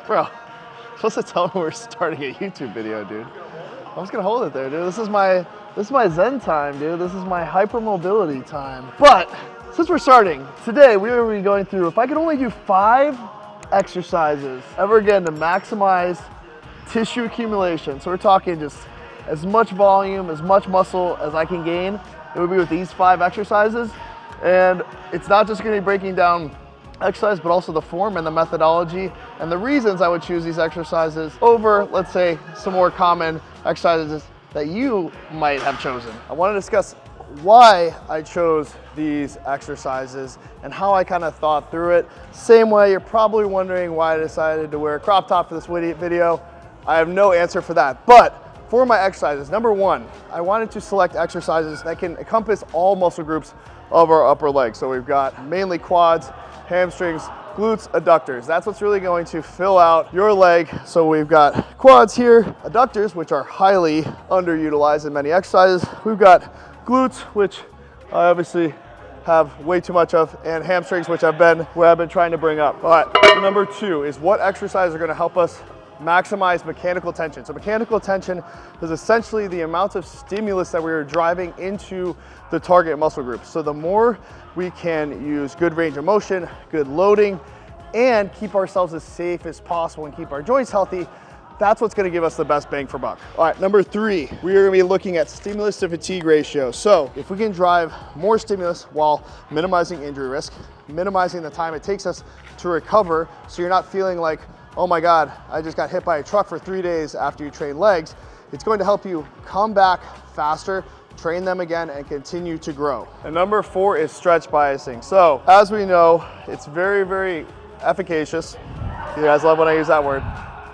Bro, supposed to tell me we're starting a YouTube video, dude. I'm just gonna hold it there, dude. This is my Zen time, dude. This is my hypermobility time. But since we're starting, today we are going to be going through, if I could only do 5 exercises ever again to maximize tissue accumulation. So we're talking just as much volume, as much muscle as I can gain. It would be with these 5 exercises. And it's not just gonna be breaking down exercise, but also the form and the methodology and the reasons I would choose these exercises over, let's say, some more common exercises that you might have chosen. I want to discuss why I chose these exercises and how I kind of thought through it. Same way you're probably wondering why I decided to wear a crop top for this video. I have no answer for that, but for my exercises, number 1, I wanted to select exercises that can encompass all muscle groups of our upper leg. So we've got mainly quads, hamstrings, glutes, adductors. That's what's really going to fill out your leg. So we've got quads here, adductors, which are highly underutilized in many exercises. We've got glutes, which I obviously have way too much of, and hamstrings, which I've been trying to bring up. But number 2 is what exercises are going to help us maximize mechanical tension. So mechanical tension is essentially the amount of stimulus that we are driving into the target muscle group. So the more we can use good range of motion, good loading, and keep ourselves as safe as possible and keep our joints healthy, that's what's gonna give us the best bang for buck. All right, number 3, we are gonna be looking at stimulus to fatigue ratio. So if we can drive more stimulus while minimizing injury risk, minimizing the time it takes us to recover, so you're not feeling like, oh my God, I just got hit by a truck for 3 days after you train legs, it's going to help you come back faster, train them again, and continue to grow. And number 4 is stretch biasing. So as we know, it's very, very efficacious, you guys love when I use that word,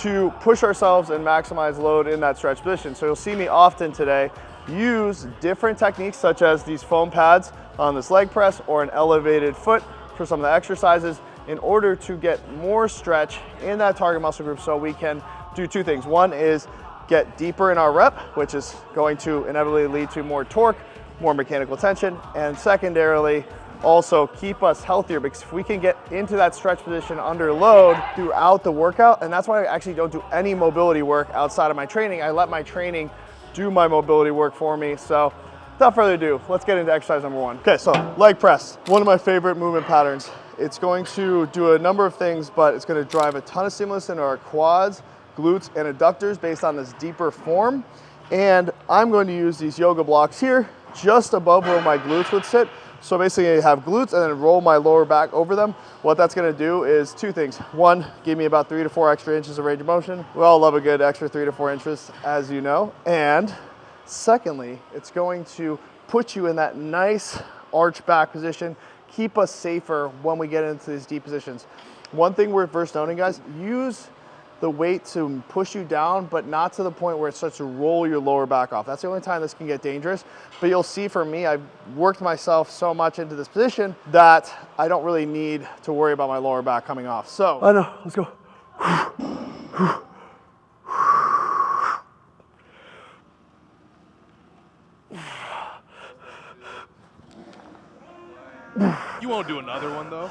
to push ourselves and maximize load in that stretch position. So you'll see me often today use different techniques such as these foam pads on this leg press or an elevated foot for some of the exercises in order to get more stretch in that target muscle group so we can do 2 things. One is get deeper in our rep, which is going to inevitably lead to more torque, more mechanical tension, and secondarily, also keep us healthier, because if we can get into that stretch position under load throughout the workout, and that's why I actually don't do any mobility work outside of my training. I let my training do my mobility work for me. So without further ado, let's get into exercise number 1. Okay, so leg press, one of my favorite movement patterns. It's going to do a number of things, but it's going to drive a ton of stimulus into our quads, glutes, and adductors based on this deeper form. And I'm going to use these yoga blocks here just above where my glutes would sit. So basically I have glutes and then roll my lower back over them. What that's going to do is 2 things. 1, give me about 3 to 4 extra inches of range of motion. We all love a good extra 3 to 4 inches, as you know. And secondly, it's going to put you in that nice arch back position, keep us safer when we get into these deep positions. One thing we're first noting, guys, use the weight to push you down, but not to the point where it starts to roll your lower back off. That's the only time this can get dangerous. But you'll see for me, I've worked myself so much into this position that I don't really need to worry about my lower back coming off. So, I know, let's go. You won't do another one though.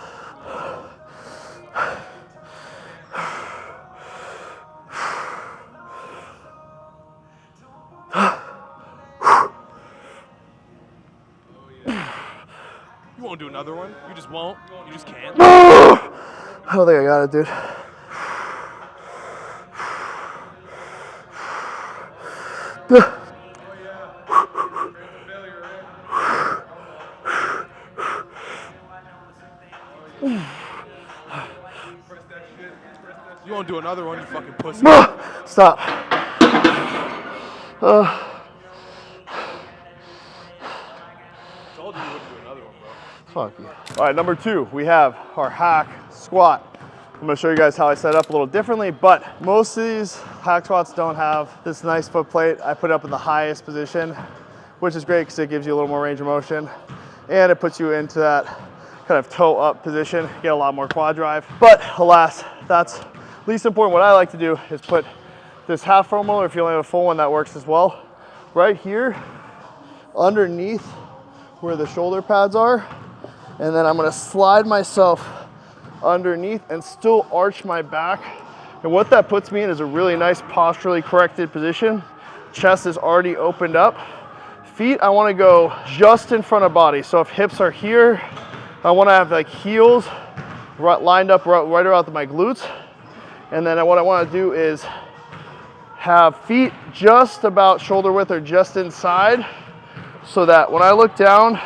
You won't do another one. You just won't. You just can't. I don't think I got it, dude. You won't do another one, you fucking pussy. Stop. Told you you wouldn't do another one, bro. Fuck you. All right, number 2, we have our hack squat. I'm gonna show you guys how I set it up a little differently, but most of these hack squats don't have this nice foot plate. I put it up in the highest position, which is great because it gives you a little more range of motion, and it puts you into that kind of toe up position, get a lot more quad drive. But alas, that's least important. What I like to do is put this half foam roller, if you only have a full one, that works as well, right here underneath where the shoulder pads are. And then I'm gonna slide myself underneath and still arch my back And what that puts me in is a really nice posturally corrected position. Chest is already opened up. Feet, I want to go just in front of body. So if hips are here, I want to have like heels lined up right around my glutes. And then what I want to do is have feet just about shoulder width or just inside, so that when I look down,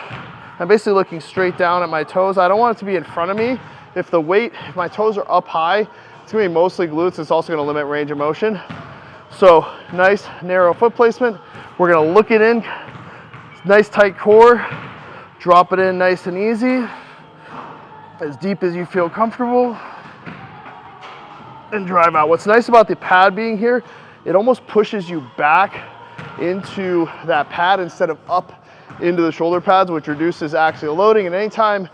I'm basically looking straight down at my toes. I don't want it to be in front of me. If my toes are up high, it's gonna be mostly glutes. It's also gonna limit range of motion. So nice narrow foot placement. We're gonna look it in, nice tight core, drop it in nice and easy, as deep as you feel comfortable, and drive out. What's nice about the pad being here, it almost pushes you back into that pad instead of up into the shoulder pads, which reduces axial loading. And anytime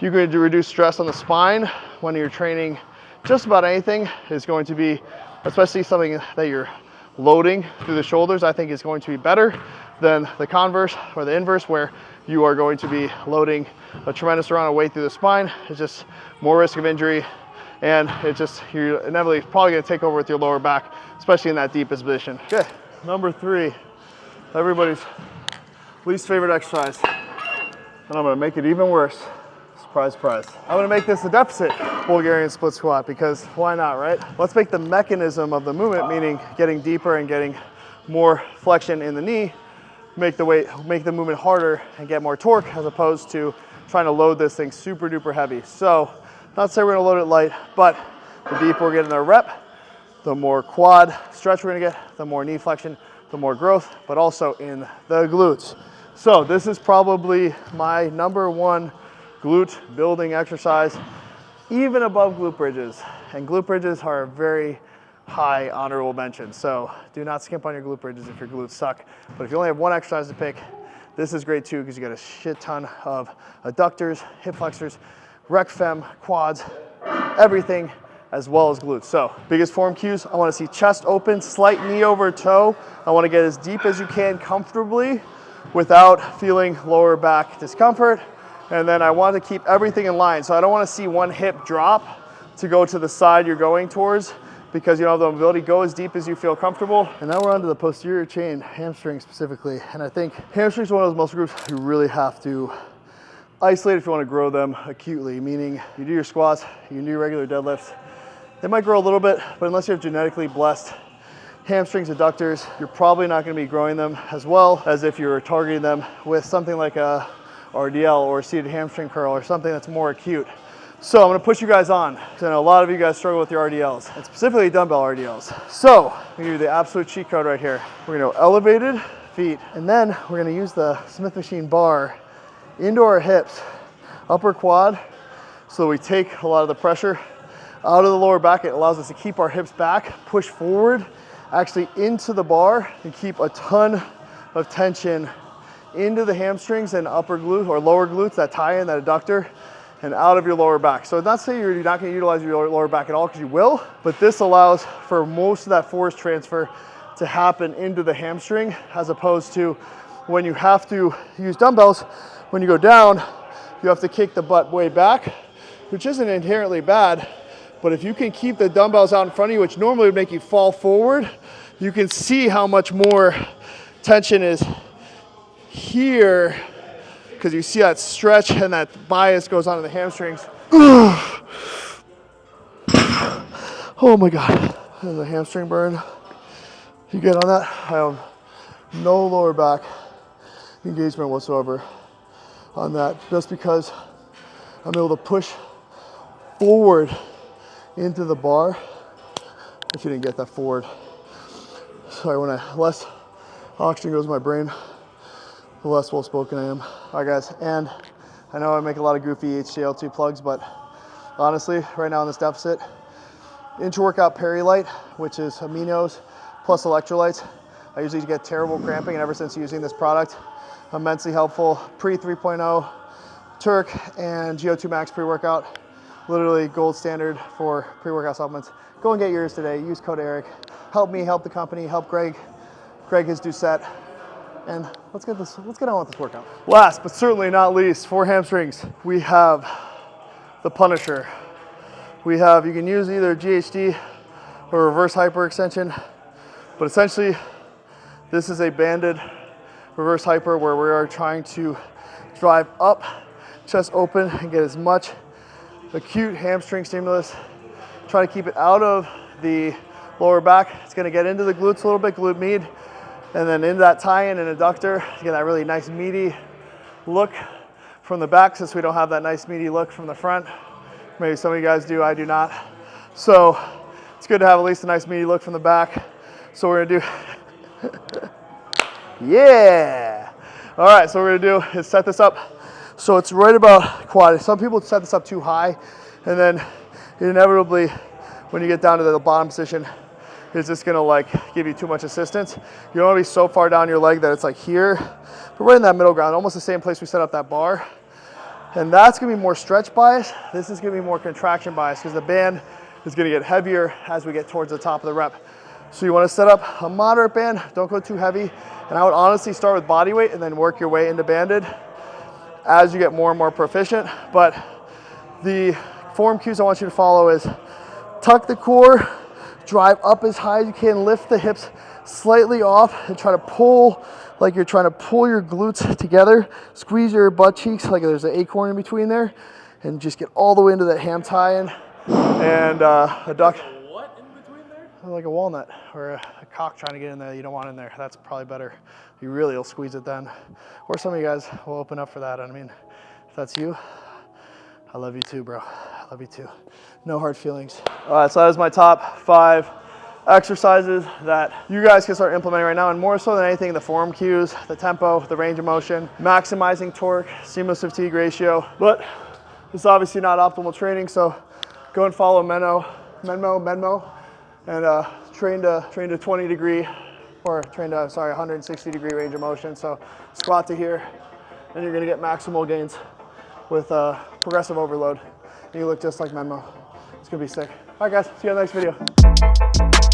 you're going to reduce stress on the spine when you're training just about anything, is going to be, especially something that you're loading through the shoulders, I think is going to be better than the converse or the inverse, where you are going to be loading a tremendous amount of weight through the spine. It's just more risk of injury, and you're inevitably probably going to take over with your lower back, especially in that deepest position. Okay, number 3, everybody's least favorite exercise, and I'm going to make it even worse. Surprise, surprise. I'm going to make this a deficit Bulgarian split squat, because why not, right? Let's make the mechanism of the movement, meaning getting deeper and getting more flexion in the knee, make the movement harder and get more torque, as opposed to trying to load this thing super duper heavy. So, not to say we're going to load it light, but the deeper we're getting the rep, the more quad stretch we're going to get, the more knee flexion, the more growth, but also in the glutes. So this is probably my number 1 glute building exercise, even above glute bridges. And glute bridges are a very high honorable mention. So do not skimp on your glute bridges if your glutes suck. But if you only have one exercise to pick, this is great too, because you got a shit ton of adductors, hip flexors, rec fem, quads, everything, as well as glutes. So biggest form cues, I want to see chest open, slight knee over toe. I want to get as deep as you can comfortably without feeling lower back discomfort. And then I want to keep everything in line. So I don't want to see one hip drop to go to the side you're going towards, because you don't have the mobility. Go as deep as you feel comfortable. And now we're onto the posterior chain, hamstring specifically. And I think hamstring is one of those muscle groups you really have to isolate if you want to grow them acutely, meaning you do your squats, you can do your regular deadlifts. They might grow a little bit, but unless you have genetically blessed hamstrings, adductors, you're probably not going to be growing them as well as if you're targeting them with something like a RDL or a seated hamstring curl or something that's more acute. So I'm going to push you guys on, because I know a lot of you guys struggle with your RDLs, and specifically dumbbell RDLs. So I'm going to give you the absolute cheat code right here. We're going to go elevated feet, and then we're going to use the Smith machine bar into our hips, upper quad, so we take a lot of the pressure out of the lower back. It allows us to keep our hips back, push forward, actually into the bar, and keep a ton of tension into the hamstrings and upper glutes or lower glutes, that tie in, that adductor, and out of your lower back. So not to say you're not going to utilize your lower back at all, because you will, but this allows for most of that force transfer to happen into the hamstring, as opposed to when you have to use dumbbells, when you go down, you have to kick the butt way back, which isn't inherently bad. But if you can keep the dumbbells out in front of you, which normally would make you fall forward, you can see how much more tension is here, because you see that stretch and that bias goes onto the hamstrings. Oh my God, there's a hamstring burn. You get on that? I have no lower back engagement whatsoever on that, just because I'm able to push forward into the bar. If you didn't get that forward. Sorry, when less oxygen goes to my brain, the less well-spoken I am. All right, guys, and I know I make a lot of goofy HCL2 plugs, but honestly, right now in this deficit, intra-workout Peri-Lite, which is aminos plus electrolytes. I usually get terrible cramping, and ever since using this product, immensely helpful. Pre 3.0, Turk, and GO2 Max pre-workout. Literally gold standard for pre-workout supplements. Go and get yours today. Use code ERIC. Help me, help the company, help Greg his Doucette. And let's get on with this workout. Last but certainly not least, for hamstrings, we have the Punisher. You can use either GHD or reverse hyperextension. But essentially, this is a banded reverse hyper where we are trying to drive up, chest open, and get as much acute hamstring stimulus. Try to keep it out of the lower back. It's gonna get into the glutes a little bit, glute med, and then into that tie-in and adductor to get that really nice meaty look from the back, since we don't have that nice meaty look from the front. Maybe some of you guys do, I do not. So it's good to have at least a nice meaty look from the back. So we're gonna do, yeah. All right, so what we're gonna do is set this up so it's right about quad. Some people set this up too high, and then inevitably, when you get down to the bottom position, it's just gonna like give you too much assistance. You don't wanna be so far down your leg that it's like here, but right in that middle ground, almost the same place we set up that bar. And that's gonna be more stretch bias. This is gonna be more contraction bias, because the band is gonna get heavier as we get towards the top of the rep. So you wanna set up a moderate band, don't go too heavy. And I would honestly start with body weight and then work your way into banded as you get more and more proficient. But the form cues I want you to follow is tuck the core, drive up as high as you can, lift the hips slightly off, and try to pull like you're trying to pull your glutes together. Squeeze your butt cheeks like there's an acorn in between there, and just get all the way into that ham tie-in and adduct. What in between there? Like a walnut or a cock trying to get in there that you don't want in there. That's probably better. You really will squeeze it then. Or some of you guys will open up for that. I mean, if that's you, I love you too, bro. I love you too. No hard feelings. All right, so that is my top 5 exercises that you guys can start implementing right now, and more so than anything, the form cues, the tempo, the range of motion, maximizing torque, stimulus to fatigue ratio. But this is obviously not optimal training, so go and follow Menmo, and train to 20 degree, or train to, sorry, 160 degree range of motion. So squat to here, and you're gonna get maximal gains with progressive overload. And you look just like Menmo. It's gonna be sick. All right, guys, see you in the next video.